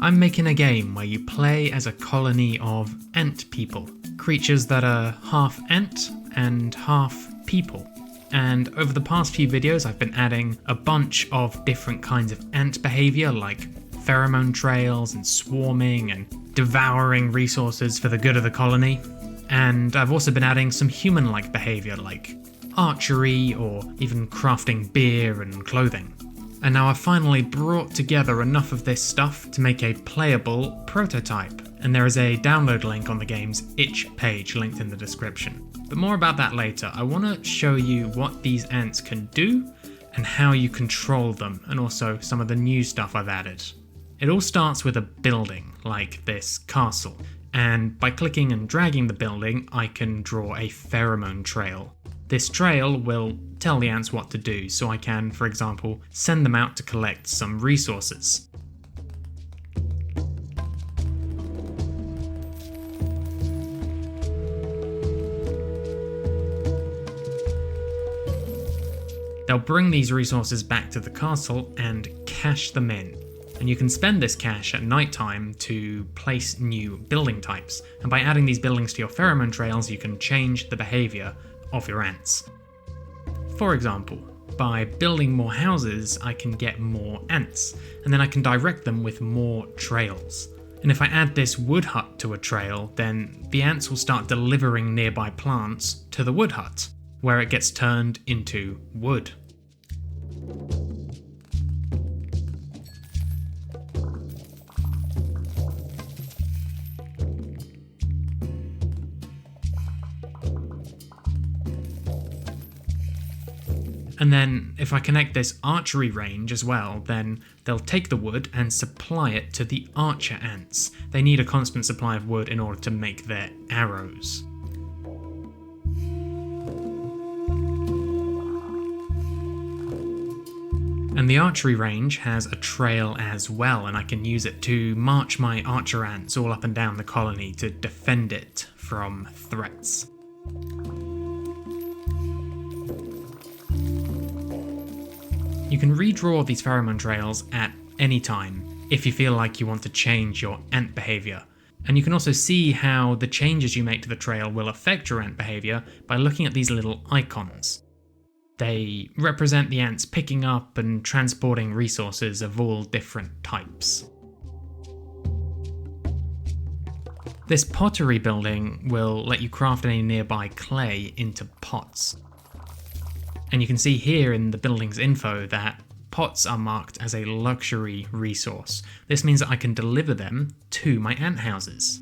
I'm making a game where you play as a colony of ant people, creatures that are half ant and half people. And over the past few videos I've been adding a bunch of different kinds of ant behaviour, like pheromone trails and swarming and devouring resources for the good of the colony. And I've also been adding some human-like behaviour like archery or even crafting beer and clothing. And now I've finally brought together enough of this stuff to make a playable prototype, and there is a download link on the game's itch page linked in the description. But more about that later. I want to show you what these ants can do and how you control them, and also some of the new stuff I've added. It all starts with a building, like this castle, and by clicking and dragging the building I can draw a pheromone trail. This trail will tell the ants what to do, so I can, for example, send them out to collect some resources. They'll bring these resources back to the castle and cash them in. And you can spend this cash at night time to place new building types. And by adding these buildings to your pheromone trails, you can change the behaviour of your ants. For example, by building more houses, I can get more ants, and then I can direct them with more trails. And if I add this wood hut to a trail, then the ants will start delivering nearby plants to the wood hut, where it gets turned into wood. And then if I connect this archery range as well, then they'll take the wood and supply it to the archer ants. They need a constant supply of wood in order to make their arrows. And the archery range has a trail as well, and I can use it to march my archer ants all up and down the colony to defend it from threats. You can redraw these pheromone trails at any time if you feel like you want to change your ant behaviour. And you can also see how the changes you make to the trail will affect your ant behaviour by looking at these little icons. They represent the ants picking up and transporting resources of all different types. This pottery building will let you craft any nearby clay into pots. And you can see here in the building's info that pots are marked as a luxury resource. This means that I can deliver them to my ant houses.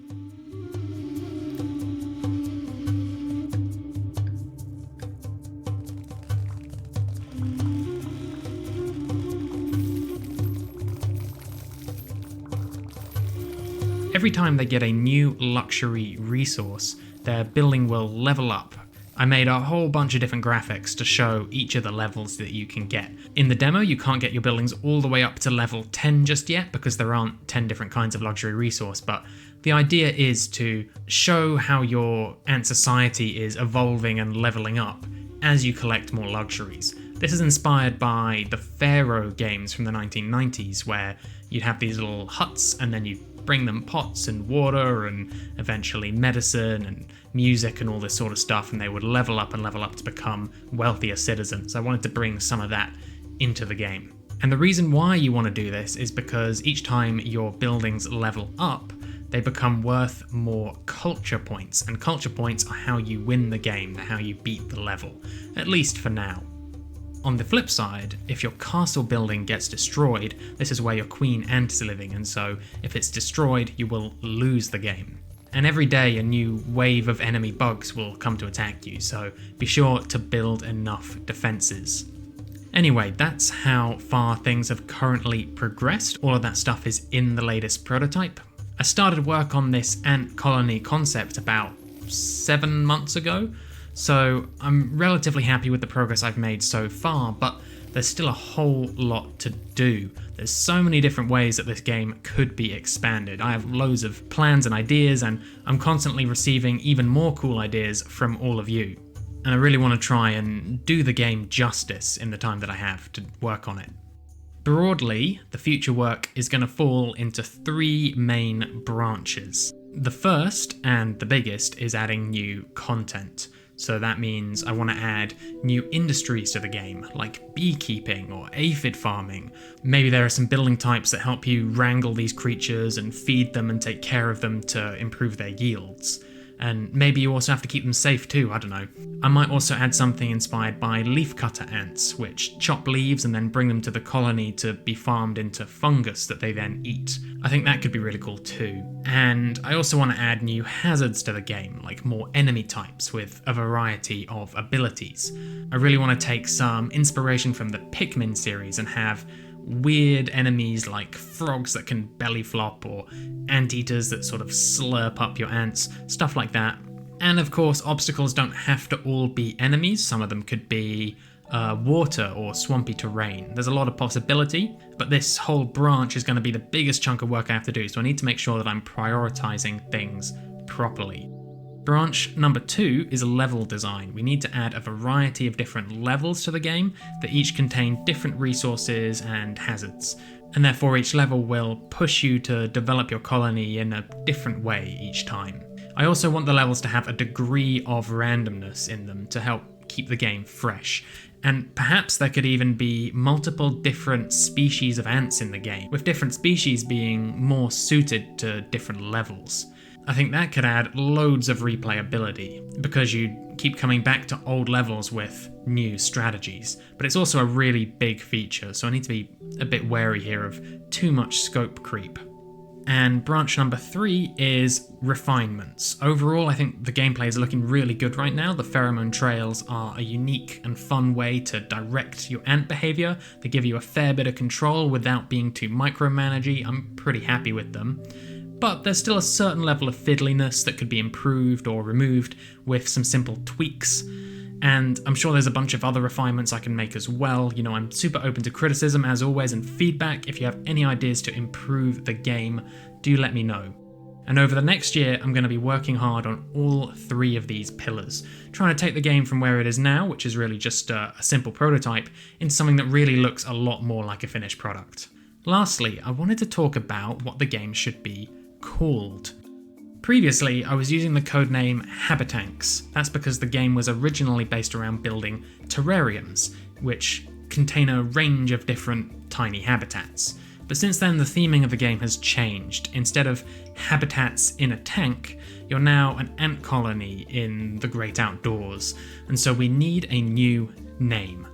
Every time they get a new luxury resource, their building will level up. I made a whole bunch of different graphics to show each of the levels that you can get. In the demo, you can't get your buildings all the way up to level 10 just yet because there aren't 10 different kinds of luxury resource, but the idea is to show how your ant society is evolving and leveling up as you collect more luxuries. This is inspired by the Pharaoh games from the 1990s, where you'd have these little huts and then you'd bring them pots and water and eventually medicine and music and all this sort of stuff, and they would level up to become wealthier citizens. I wanted to bring some of that into the game. And the reason why you want to do this is because each time your buildings level up, they become worth more culture points, and culture points are how you win the game, how you beat the level, at least for now. On the flip side, if your castle building gets destroyed, this is where your queen ant is living, and so if it's destroyed, you will lose the game. And every day a new wave of enemy bugs will come to attack you, so be sure to build enough defenses. Anyway, that's how far things have currently progressed. All of that stuff is in the latest prototype. I started work on this ant colony concept about 7 months ago, so I'm relatively happy with the progress I've made so far, but there's still a whole lot to do. There's so many different ways that this game could be expanded. I have loads of plans and ideas, and I'm constantly receiving even more cool ideas from all of you. And I really want to try and do the game justice in the time that I have to work on it. Broadly, the future work is going to fall into 3 main branches. The first, and the biggest, is adding new content. So that means I want to add new industries to the game, like beekeeping or aphid farming. Maybe there are some building types that help you wrangle these creatures and feed them and take care of them to improve their yields. And maybe you also have to keep them safe too, I don't know. I might also add something inspired by leafcutter ants, which chop leaves and then bring them to the colony to be farmed into fungus that they then eat. I think that could be really cool too. And I also want to add new hazards to the game, like more enemy types with a variety of abilities. I really want to take some inspiration from the Pikmin series and have weird enemies like frogs that can belly flop or anteaters that sort of slurp up your ants, stuff like that. And of course, obstacles don't have to all be enemies. Some of them could be water or swampy terrain. There's a lot of possibility, but this whole branch is going to be the biggest chunk of work I have to do, so I need to make sure that I'm prioritizing things properly. Branch number 2 is level design. We need to add a variety of different levels to the game that each contain different resources and hazards, and therefore each level will push you to develop your colony in a different way each time. I also want the levels to have a degree of randomness in them to help keep the game fresh, and perhaps there could even be multiple different species of ants in the game, with different species being more suited to different levels. I think that could add loads of replayability, because you keep coming back to old levels with new strategies. But it's also a really big feature, so I need to be a bit wary here of too much scope creep. And branch number 3 is refinements. Overall, I think the gameplay is looking really good right now. The pheromone trails are a unique and fun way to direct your ant behavior. They give you a fair bit of control without being too micromanagey. I'm pretty happy with them. But there's still a certain level of fiddliness that could be improved or removed with some simple tweaks. And I'm sure there's a bunch of other refinements I can make as well. You know, I'm super open to criticism as always and feedback. If you have any ideas to improve the game, do let me know. And over the next year, I'm going to be working hard on all 3 of these pillars, trying to take the game from where it is now, which is really just a simple prototype, into something that really looks a lot more like a finished product. Lastly, I wanted to talk about what the game should be called. Previously, I was using the codename Habitanks. That's because the game was originally based around building terrariums, which contain a range of different tiny habitats. But since then, the theming of the game has changed. Instead of habitats in a tank, you're now an ant colony in the great outdoors, and so we need a new name.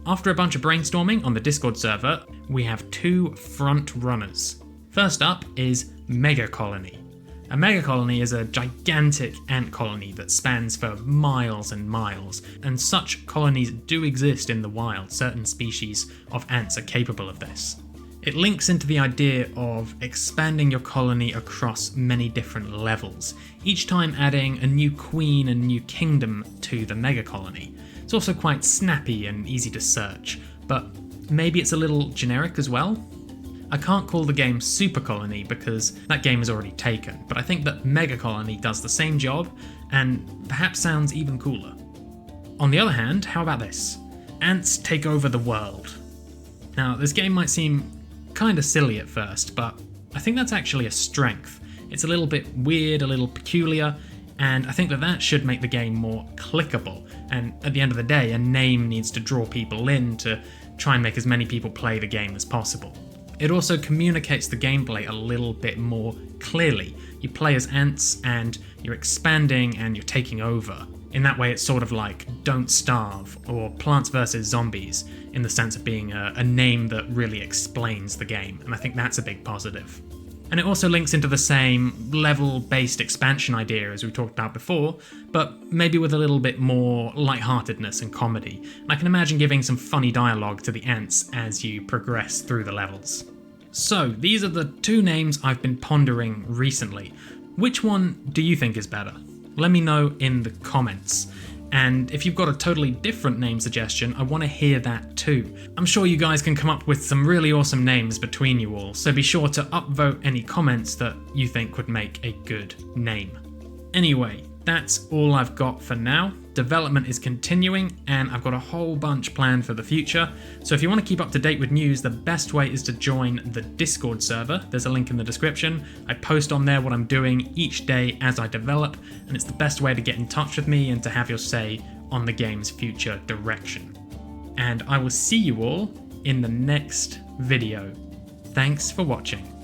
After a bunch of brainstorming on the Discord server, we have 2 front runners. First up is Mega Colony. A mega colony is a gigantic ant colony that spans for miles and miles, and such colonies do exist in the wild. Certain species of ants are capable of this. It links into the idea of expanding your colony across many different levels, each time adding a new queen and new kingdom to the mega colony. It's also quite snappy and easy to search, but maybe it's a little generic as well. I can't call the game Super Colony because that game is already taken, but I think that Mega Colony does the same job and perhaps sounds even cooler. On the other hand, how about this? Ants Take Over the World. Now, this game might seem kinda silly at first, but I think that's actually a strength. It's a little bit weird, a little peculiar, and I think that should make the game more clickable. And at the end of the day, a name needs to draw people in to try and make as many people play the game as possible. It also communicates the gameplay a little bit more clearly. You play as ants and you're expanding and you're taking over. In that way, it's sort of like Don't Starve or Plants vs. Zombies, in the sense of being a name that really explains the game, and I think that's a big positive. And it also links into the same level-based expansion idea as we talked about before, but maybe with a little bit more lightheartedness and comedy. And I can imagine giving some funny dialogue to the ants as you progress through the levels. So, these are the 2 names I've been pondering recently. Which one do you think is better? Let me know in the comments. And if you've got a totally different name suggestion, I want to hear that too. I'm sure you guys can come up with some really awesome names between you all, so be sure to upvote any comments that you think would make a good name. Anyway, that's all I've got for now. Development is continuing, and I've got a whole bunch planned for the future. So if you want to keep up to date with news, the best way is to join the Discord server. There's a link in the description. I post on there what I'm doing each day as I develop, and it's the best way to get in touch with me and to have your say on the game's future direction. And I will see you all in the next video. Thanks for watching.